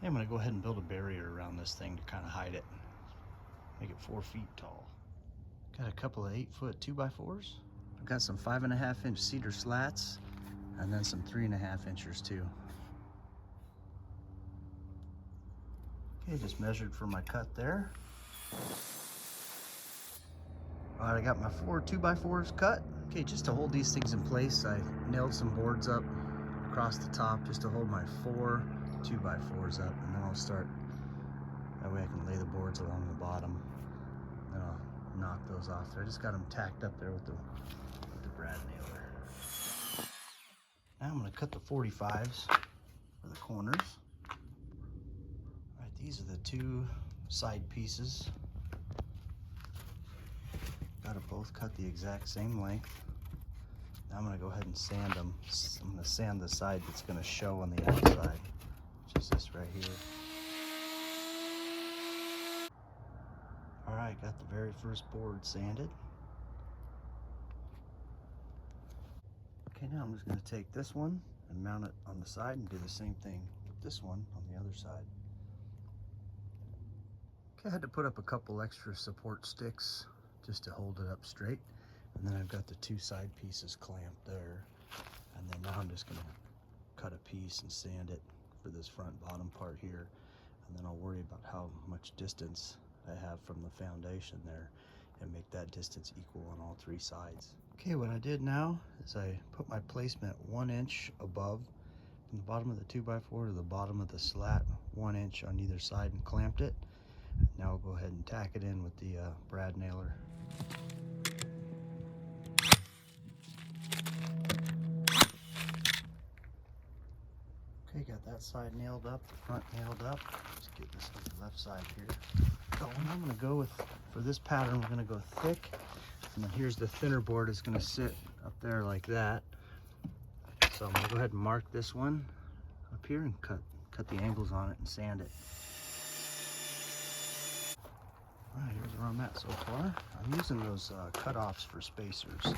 Okay, I'm gonna go ahead and build a barrier around this thing to kind of hide it. Make it 4 feet tall. Got a couple of 8-foot 2x4s. I've got some 5.5-inch cedar slats and then some 3.5 inchers too. Okay, just measured for my cut there. All right, I got my 4 2x4s cut. Okay, just to hold these things in place, I nailed some boards up across the top just to hold my 4 2x4s up, and then I'll start, that way I can lay the boards along the bottom. Then I'll knock those off there. I just got them tacked up there with the brad nailer. Now I'm gonna cut the 45s for the corners. All right, these are the 2 side pieces. Got to both cut the exact same length. Now I'm gonna go ahead and sand them. I'm gonna sand the side that's gonna show on the outside, which is this right here. All right, got the very first board sanded. Okay, now I'm just gonna take this one and mount it on the side and do the same thing with this one on the other side. Okay, I had to put up a couple extra support sticks just to hold it up straight. And then I've got the 2 side pieces clamped there. And then now I'm just gonna cut a piece and sand it for this front bottom part here. And then I'll worry about how much distance I have from the foundation there and make that distance equal on all 3 sides. Okay, what I did now is I put my placement 1 inch above from the bottom of the 2x4 to the bottom of the slat, 1 inch on either side, and clamped it. Now I'll go ahead and tack it in with the brad nailer. Okay, got that side nailed up, the front nailed up. Let's get this on the left side here. So I'm gonna go with, for this pattern, we're gonna go thick. And then here's the thinner board. It's gonna sit up there like that. So I'm gonna go ahead and mark this one up here and cut the angles on it and sand it. All right, here's where I'm at so far. I'm using those cutoffs for spacers.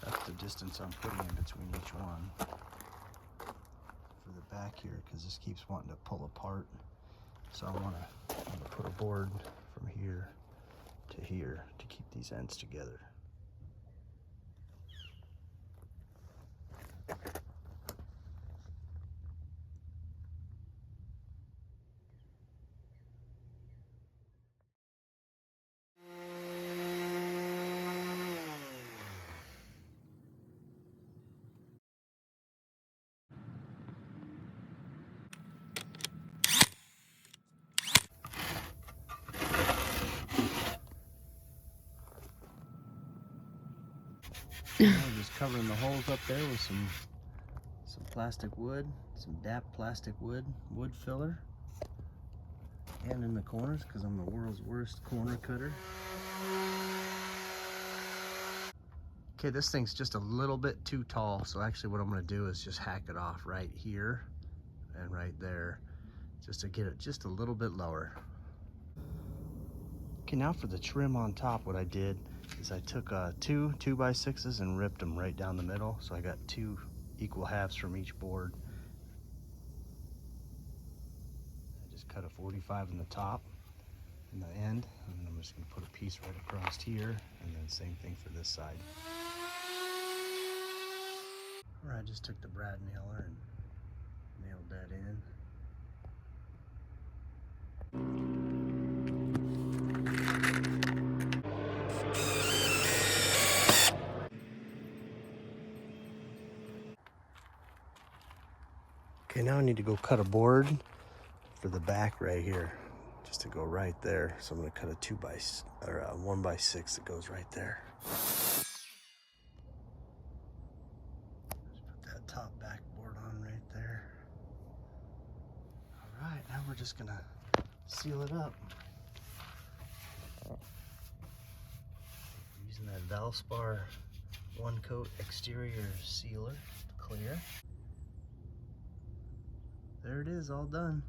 That's the distance I'm putting in between each one. For the back here, because this keeps wanting to pull apart. So I'm gonna put a board from here to here to keep these ends together. Just covering the holes up there with some plastic wood, some DAP plastic wood filler, and in the corners because I'm the world's worst corner cutter. Okay, this thing's just a little bit too tall, so actually what I'm going to do is just hack it off right here and right there, just to get it just a little bit lower. Okay, now for the trim on top, what I did is I took 2 2x6s and ripped them right down the middle, so I got 2 equal halves from each board. I just cut a 45 in the top and the end, and then I'm just going to put a piece right across here, and then same thing for this side. All right, I just took the brad nailer and nailed that in. Okay, now I need to go cut a board for the back right here, just to go right there. So I'm going to cut a 1x6 that goes right there. Just put that top back board on right there. All right, now we're just going to seal it up. Using that Valspar 1-coat exterior sealer, clear. There it is, all done.